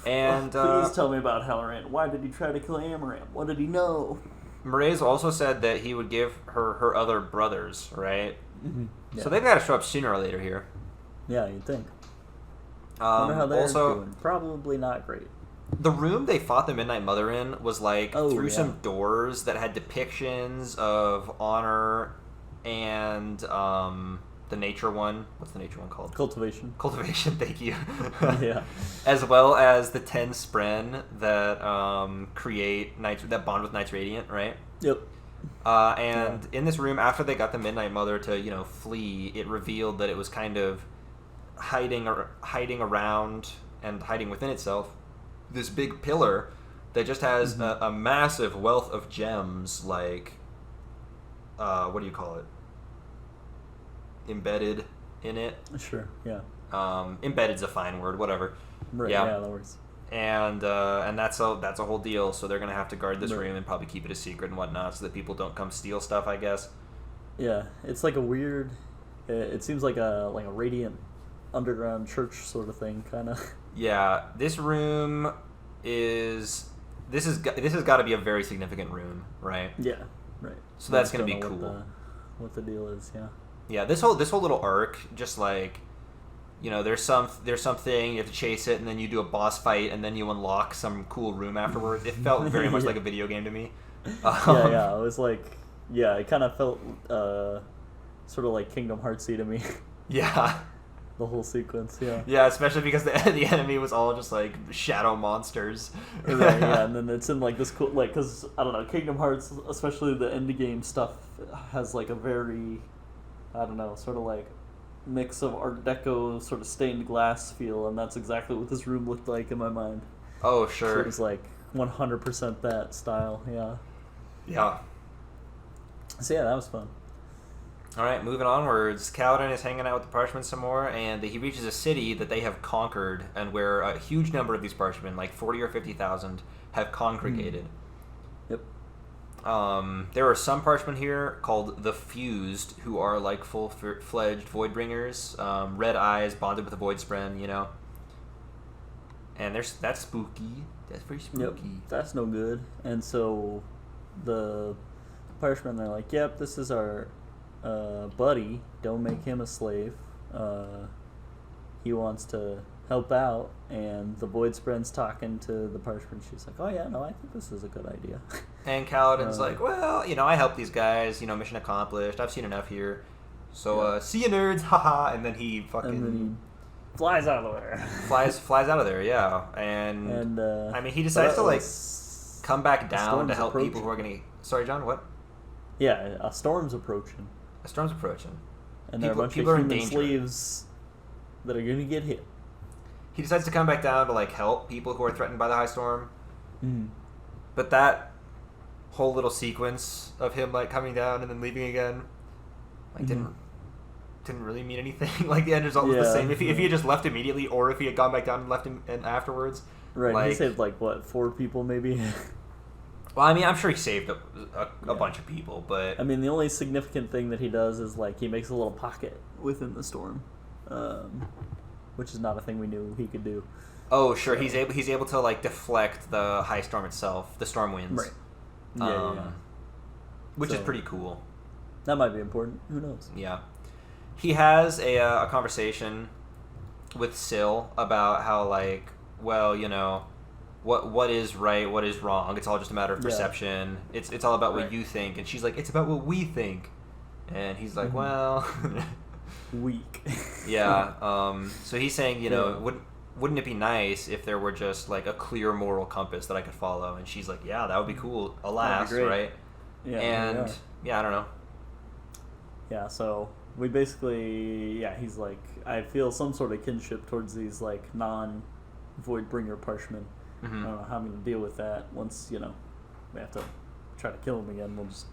C: And
A: please tell me about Halloran. Why did he try to kill Amaram? What did he know?
C: Mraize also said that he would give her other brothers, right?
A: Mm-hmm. Yeah.
C: So they've got to show up sooner or later here.
A: Yeah, you'd think. Wonder how they're doing. Probably not great.
C: The room they fought the Midnight Mother in was like through some doors that had depictions of honor and the nature one. What's the nature one called?
A: Cultivation,
C: thank you.
A: Yeah.
C: As well as the 10 Spren that create that bond with Knights Radiant, right?
A: Yep.
C: In this room, after they got the Midnight Mother to flee, it revealed that it was kind of hiding around and hiding within itself this big pillar that just has a massive wealth of gems, like what do you call it? Embedded in it.
A: Sure. Yeah.
C: Embedded's a fine word. Whatever.
A: Right, yeah, that works.
C: And that's a whole deal. So they're gonna have to guard this room and probably keep it a secret and whatnot, so that people don't come steal stuff, I guess. Yeah, it's like a weird. It seems like a radiant underground church sort of thing, kind of. Yeah, this room is. This has got to be a very significant room, right? Yeah, right. So that's gonna be cool. What the deal is, yeah. Yeah, this whole little arc, just like, there's something, you have to chase it, and then you do a boss fight, and then you unlock some cool room afterwards. It felt very much like a video game to me. It was like, it kind of felt sort of like Kingdom Heartsy to me. Yeah.
A: the whole sequence. Yeah.
C: Yeah, especially because the enemy was all just like shadow monsters.
A: Right, yeah, and then it's in like this cool, like, because I don't know, Kingdom Hearts, especially the end game stuff, has like a very, I don't know, sort of like mix of Art Deco sort of stained glass feel, and that's exactly what this room looked like in my mind.
C: Oh,
A: So
C: sure.
A: it was like 100% that style. Yeah.
C: Yeah.
A: So yeah, that was fun.
C: All right, moving onwards. Kaladin is hanging out with the Parshmen some more, and he reaches a city that they have conquered, and where a huge number of these Parshmen, like 40 or 50,000, have congregated.
A: Yep.
C: There are some Parshmen here called the Fused, who are like full-fledged Voidbringers, red eyes, bonded with a Void Spren, you know. And that's spooky. That's pretty spooky.
A: Yep. That's no good. And so the Parshmen, they're like, yep, this is our buddy. Don't make him a slave. He wants to help out. And the Void Spren's talking to the Parshmen. She's like, oh yeah, no, I think this is a good idea.
C: And Kaladin's like, well, you know, I help these guys. You know, mission accomplished. I've seen enough here. So, see you nerds, haha. And then he fucking...
A: And then he flies out of there.
C: flies out of there, yeah. And I mean, he decides to like come back down to help people who are gonna. Sorry, John. What?
A: Yeah, a storm's approaching.
C: A storm's approaching.
A: And there are a bunch of human slaves that are gonna get hit.
C: He decides to come back down to like help people who are threatened by the high storm.
A: Mm.
C: But that whole little sequence of him like coming down and then leaving again, like didn't really mean anything. Like the end result was the same. If he had just left immediately, or if he had gone back down and left him and afterwards.
A: Right.
C: Like,
A: he saved like what, 4 people maybe.
C: Well, I mean, I'm sure he saved a bunch of people, but
A: I mean, the only significant thing that he does is like he makes a little pocket within the storm, which is not a thing we knew he could do.
C: Oh, sure. So, he's able to like deflect the high storm itself, the storm winds.
A: Right. Yeah.
C: Which is pretty cool.
A: That might be important. Who knows?
C: Yeah. He has a conversation with Syl about how like, well, you know, what is right, what is wrong. It's all just a matter of perception. It's all about what you think. And she's like, it's about what we think. And he's like, well,
A: weak.
C: Yeah. So he's saying, you know, wouldn't it be nice if there were just like a clear moral compass that I could follow? And she's like, yeah, that would be cool. Alas, right?
A: Yeah.
C: And I don't know.
A: Yeah. So we basically, he's like, I feel some sort of kinship towards these like non-Voidbringer Parshmen. I don't know how I'm going to deal with that once, you know, we have to try to kill him again. We'll just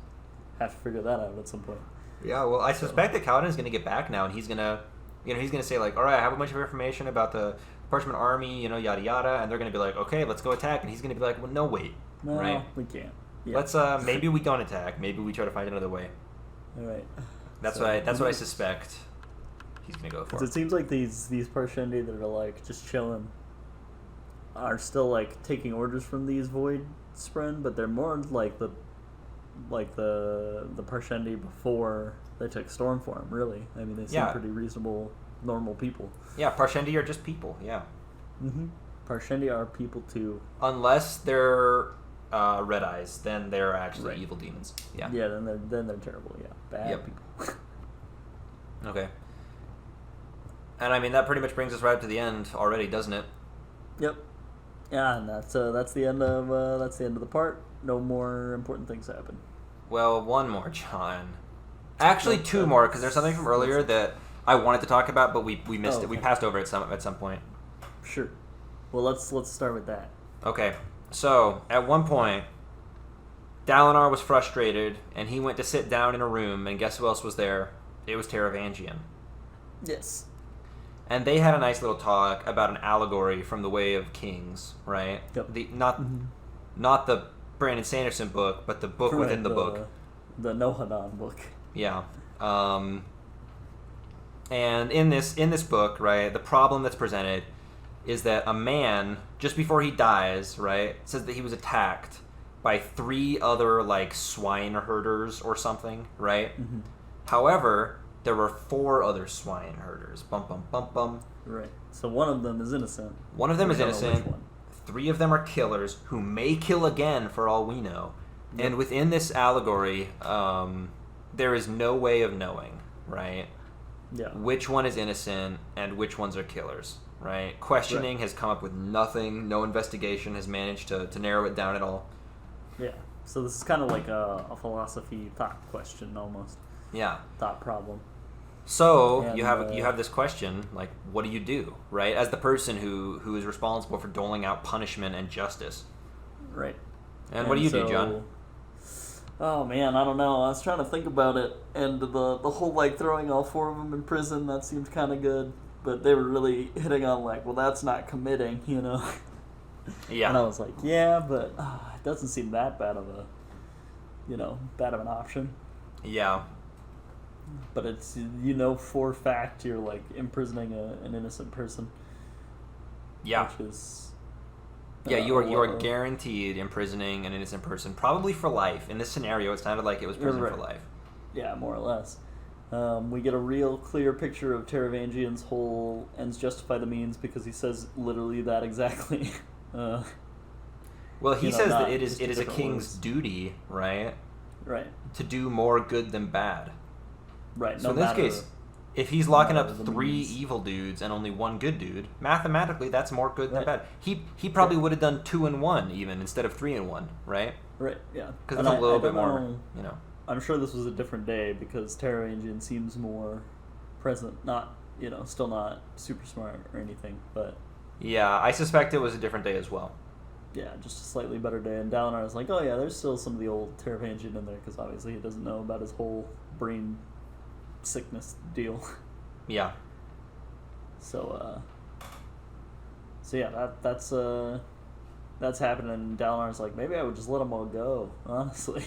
A: have to figure that out at some point.
C: Yeah, well, I suspect that Kaladin is going to get back now, and he's going to, you know, he's going to say, like, all right, I have a bunch of information about the Parchment army, you know, yada yada, and they're going to be like, okay, let's go attack, and he's going to be like, well, no, wait,
A: no,
C: right?
A: We can't. Yeah.
C: Let's, maybe we don't attack. Maybe we try to find another way.
A: All right.
C: That's what I suspect he's going to go for.
A: Because it seems like these Parshendi that are, like, just chilling are still like taking orders from these Void Spren, but they're more like the Parshendi before they took Stormform. Really, I mean, they seem pretty reasonable, normal people.
C: Yeah, Parshendi are just people. Yeah.
A: Parshendi are people too.
C: Unless they're red eyes, then they're actually evil demons. Yeah.
A: Yeah, then they're terrible. Yeah, bad people.
C: Okay. And I mean that pretty much brings us right up to the end already, doesn't it?
A: Yep. Yeah, and that's the end of the part. No more important things happen.
C: Well, one more, John. Actually, 2 more, because there's something from earlier that I wanted to talk about, but we missed it. We passed over it at some point.
A: Sure. Well, let's start with that.
C: Okay. So at one point, Dalinar was frustrated, and he went to sit down in a room, and guess who else was there? It was Taravangian.
A: Yes.
C: And they had a nice little talk about an allegory from The Way of Kings, right?
A: Yep.
C: Not the Brandon Sanderson book, but the book within the book.
A: The Nohadan book.
C: Yeah. And in this book, right, the problem that's presented is that a man, just before he dies, right, says that he was attacked by 3 other, like, swine herders or something, right? However, there were 4 other swine herders. Bum, bum, bum, bum.
A: Right. So one of them is innocent.
C: One of them is innocent. 3 of them are killers who may kill again for all we know. Yep. And within this allegory, there is no way of knowing, right? which one is innocent and which ones are killers, right? Questioning has come up with nothing. No investigation has managed to narrow it down at all.
A: Yeah. So this is kind of like a philosophy thought question almost.
C: Yeah.
A: Thought problem.
C: So
A: And,
C: you have this question, like, what do you do, right? As the person who is responsible for doling out punishment and justice.
A: Right.
C: And what do you do, John?
A: Oh man, I don't know. I was trying to think about it, and the whole like throwing all 4 of them in prison, that seemed kind of good, but they were really hitting on like, well, that's not committing, you know.
C: Yeah.
A: And I was like, yeah, but it doesn't seem that bad of an option.
C: Yeah.
A: But it's, for a fact you're like imprisoning an innocent person.
C: Yeah.
A: Which is...
C: Yeah, you are guaranteed imprisoning an innocent person, probably for life. In this scenario, it sounded like it was prison for life.
A: Yeah, more or less. We get a real clear picture of Taravangian's whole ends justify the means, because he says literally that exactly.
C: Well, he says that it is a king's duty, right?
A: Right.
C: To do more good than bad.
A: Right.
C: So in this case, if he's locking up 3 evil dudes and only 1 good dude, mathematically that's more good than bad. He probably would have done 2 and 1 even instead of 3 and 1, right?
A: Right. Yeah.
C: Because it's a little bit more,
A: I'm sure this was a different day because Taravangian seems more present. Not, still not super smart or anything, but
C: yeah, I suspect it was a different day as well.
A: Yeah, just a slightly better day. And Dalinar was like, oh yeah, there's still some of the old Taravangian in there, because obviously he doesn't know about his whole brain sickness deal.
C: Yeah.
A: So yeah, that's happening, and Dalinar's like, maybe I would just let them all go, honestly.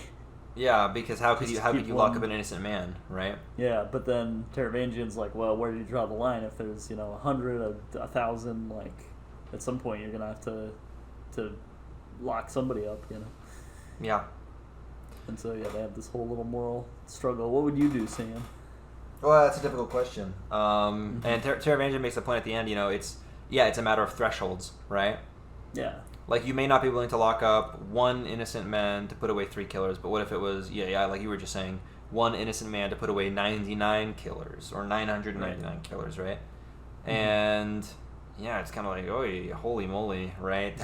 C: Yeah, because how could you lock up an innocent man, right?
A: Yeah, but then Taravangian's like, well, where do you draw the line? If there's 100, 1,000, like at some point you're gonna have to lock somebody up,
C: Yeah. And
A: so yeah, they have this whole little moral struggle. What would you do, Sam?
C: Well, that's a difficult question. And Taravangian makes the point at the end, it's a matter of thresholds, right?
A: Yeah.
C: Like, you may not be willing to lock up 1 innocent man to put away 3 killers, but what if it was, like you were just saying, 1 innocent man to put away 99 killers, or 999 killers, right? Mm-hmm. And, yeah, it's kind of like, oh, holy moly, right?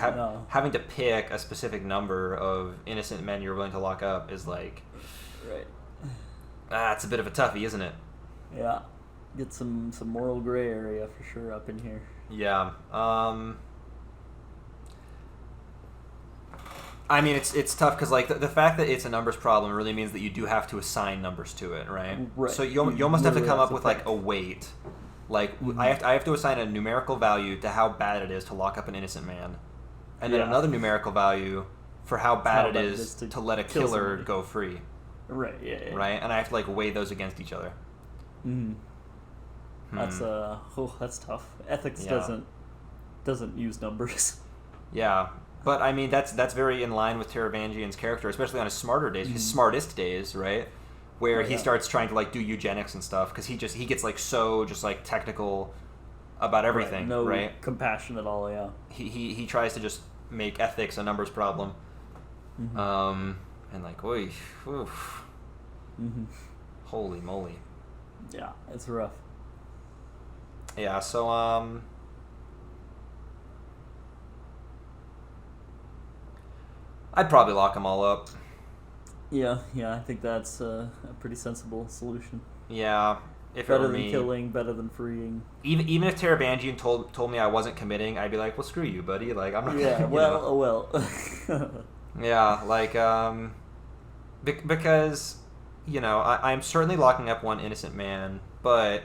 C: Having to pick a specific number of innocent men you're willing to lock up is like...
A: Right.
C: It's a bit of a toughie, isn't it?
A: Yeah. Get some moral gray area for sure up in here.
C: Yeah. I mean, it's tough because like the fact that it's a numbers problem really means that you do have to assign numbers to it, right?
A: Right.
C: So you almost have to come up with like a weight. Like I have to assign a numerical value to how bad it is to lock up an innocent man, and then another numerical value for how bad it is to let a killer go free.
A: Right. Yeah.
C: Right, and I have to like weigh those against each other.
A: That's that's tough. Ethics doesn't use numbers.
C: Yeah. But I mean, that's very in line with Taravangian's character, especially on his smarter days, his smartest days, right? Where he starts trying to like do eugenics and stuff because he gets like so just like technical about everything,
A: no
C: right?
A: Compassion at all, yeah.
C: He tries to just make ethics a numbers problem, and like, oof, holy moly,
A: yeah, it's rough.
C: Yeah, so I'd probably lock them all up.
A: Yeah, I think that's a pretty sensible solution.
C: Yeah, if
A: better
C: it were
A: than
C: me,
A: killing, better than freeing.
C: Even if Taravangian told me I wasn't committing, I'd be like, well, screw you, buddy. Like, I'm not.
A: Yeah, well.
C: Yeah, like because I'm certainly locking up 1 innocent man, but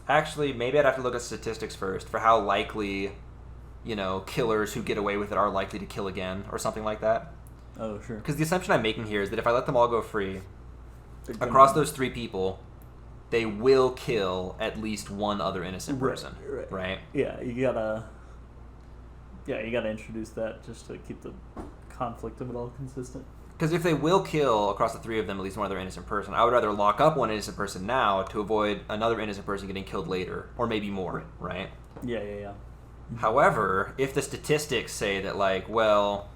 C: actually maybe I'd have to look at statistics first for how likely killers who get away with it are likely to kill again or something like that.
A: Oh, sure.
C: Because the assumption I'm making here is that if I let them all go free, across those 3 people, they will kill at least 1 other innocent person, right?
A: Yeah, you gotta introduce that just to keep the conflict of it all consistent.
C: Because if they will kill across the 3 of them at least 1 other innocent person, I would rather lock up 1 innocent person now to avoid another innocent person getting killed later, or maybe more, right?
A: Yeah.
C: However, if the statistics say that, like, well,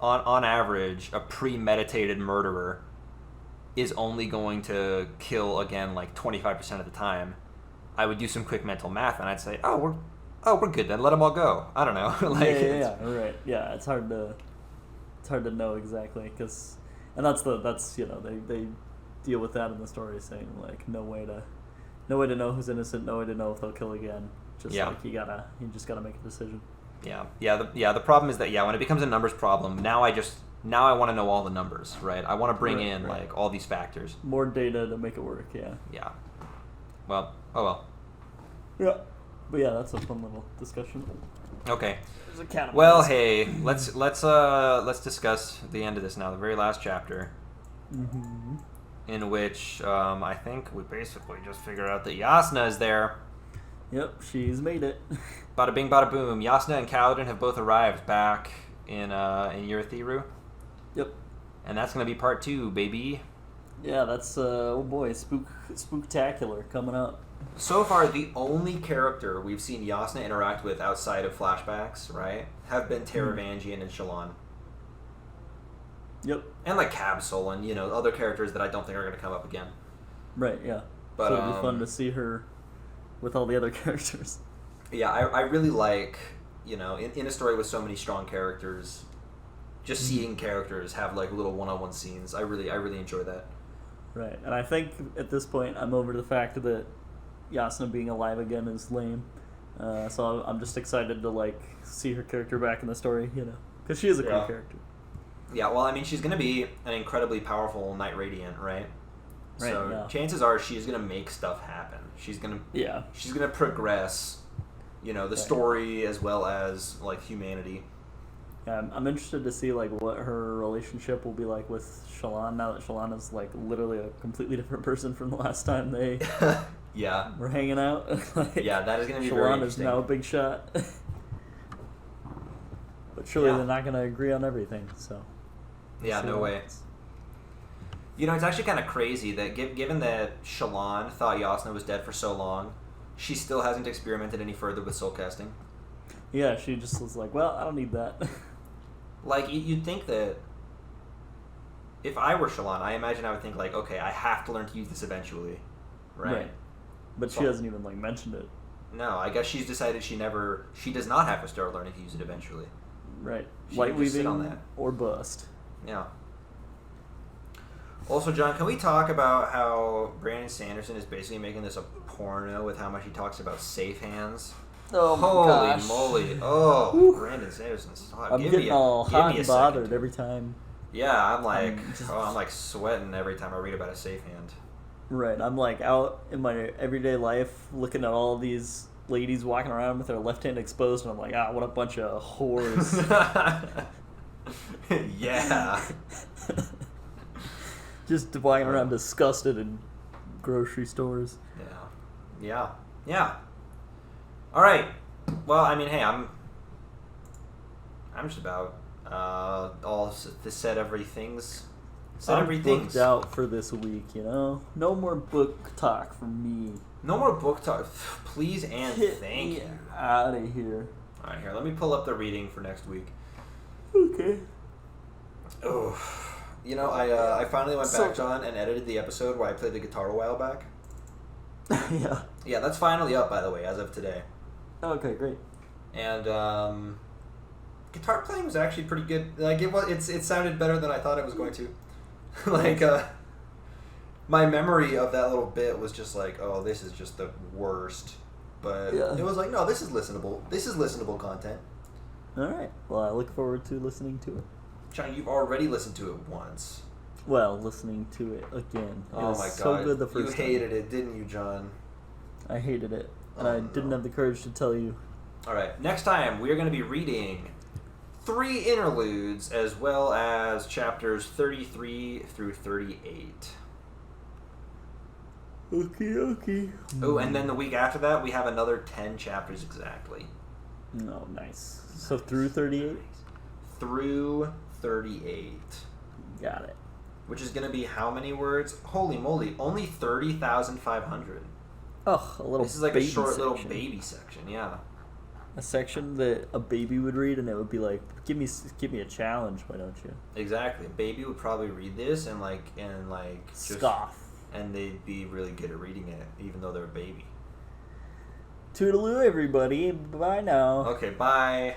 C: on average, a premeditated murderer is only going to kill again like 25% of the time, I would do some quick mental math and I'd say, oh, we're good then. Let them all go. I don't know.
A: Right. Yeah, it's hard to know exactly and that's they deal with that in the story, saying like no way to know who's innocent, no way to know if they'll kill again. Just like you just gotta make a decision.
C: The problem is that when it becomes a numbers problem, now I want to know all the numbers, right? I want to bring in like all these factors,
A: more data to make it work.
C: Yeah. Well, oh well.
A: Yeah, but that's a fun little discussion.
C: Okay.
A: There's a cat.
C: Well, hey, let's discuss the end of this now. The very last chapter, in which I think we basically just figure out that Yasna is there.
A: Yep, she's made it.
C: Bada bing, bada boom. Yasna and Kaladin have both arrived back in Urithiru.
A: Yep.
C: And that's gonna be part 2, baby.
A: Yeah, that's spooktacular coming up.
B: So far, the only character we've seen Yasna interact with outside of flashbacks, right, have been Taravangian and Shallan.
A: Yep.
B: And like Cab-Sol and, other characters that I don't think are going to come up again.
A: Right, yeah. But so it'll be fun to see her with all the other characters.
B: Yeah, I really like, in a story with so many strong characters, just seeing characters have like little one-on-one scenes. I really enjoy that.
A: Right, and I think at this point I'm over the fact that Yasna being alive again is lame. So I'm just excited to like see her character back in the story, because she is a cool character.
B: Yeah, well, I mean, she's going to be an incredibly powerful Knight Radiant, right? So chances are she's going to make stuff happen. She's going to progress, the story as well as like humanity.
A: Yeah, I'm interested to see like what her relationship will be like with Shallan now that Shallan is like literally a completely different person from the last time they were hanging out.
B: That is going to be
A: Shallan
B: very interesting.
A: is now a big shot. But surely they're not going to agree on everything, so...
B: Yeah, no way. It's actually kind of crazy that given that Shallan thought Yasna was dead for so long, she still hasn't experimented any further with soul casting.
A: Yeah, she just was like, well, I don't need that.
B: Like, you'd think that if I were Shallan, I imagine I would think like, okay, I have to learn to use this eventually, right?
A: But she hasn't even like mentioned it.
B: No, I guess she's decided she does not have to start learning to use it eventually.
A: Right.
B: Light weaving
A: or bust.
B: Yeah. Also, John, can we talk about how Brandon Sanderson is basically making this a porno with how much he talks about safe hands?
A: Oh my gosh.
B: Holy moly. Oh, Brandon Sanderson.
A: I'm getting all hot and bothered every time.
B: Yeah, I'm like sweating every time I read about a safe hand.
A: Right. I'm like out in my everyday life looking at all these ladies walking around with their left hand exposed, and I'm like, what a bunch of whores.
B: Yeah.
A: Just walking around disgusted in grocery stores.
B: Yeah. All right. Well, I mean, hey, I'm just about all to set everything's.
A: I'm booked out for this week. No more book talk from me.
B: No more book talk, please and thank you.
A: Out of here.
B: All right, here. Let me pull up the reading for next week.
A: Okay.
B: Oh, I finally went back, John, and edited the episode where I played the guitar a while back.
A: Yeah.
B: Yeah, that's finally up, by the way, as of today.
A: Okay, great.
B: And guitar playing was actually pretty good. Like it sounded better than I thought it was going to. Like my memory of that little bit was just like, oh, this is just the worst. But it was like, no, this is listenable. This is listenable content.
A: All right. Well, I look forward to listening to it.
B: John, you've already listened to it once.
A: Well, listening to it again. It was
B: my God.
A: So good the first time.
B: You hated it, didn't you, John?
A: I hated it. And I didn't have the courage to tell you.
B: All right. Next time, we are going to be reading 3 interludes as well as chapters 33 through 38.
A: Okay.
B: Oh, and then the week after that, we have another 10 chapters exactly.
A: Oh, nice. So through 38?
B: Through 38.
A: Got it.
B: Which is going to be how many words? Holy moly, only 30,500.
A: Oh, a little baby
B: This is like a short
A: section.
B: little baby section, yeah.
A: a section that a baby would read, and it would be like, give me a challenge, why don't you?
C: Exactly. A baby would probably read this and just
A: scoff.
C: And they'd be really good at reading it, even though they're a baby.
A: Toodaloo, everybody. Bye now.
C: Okay, bye.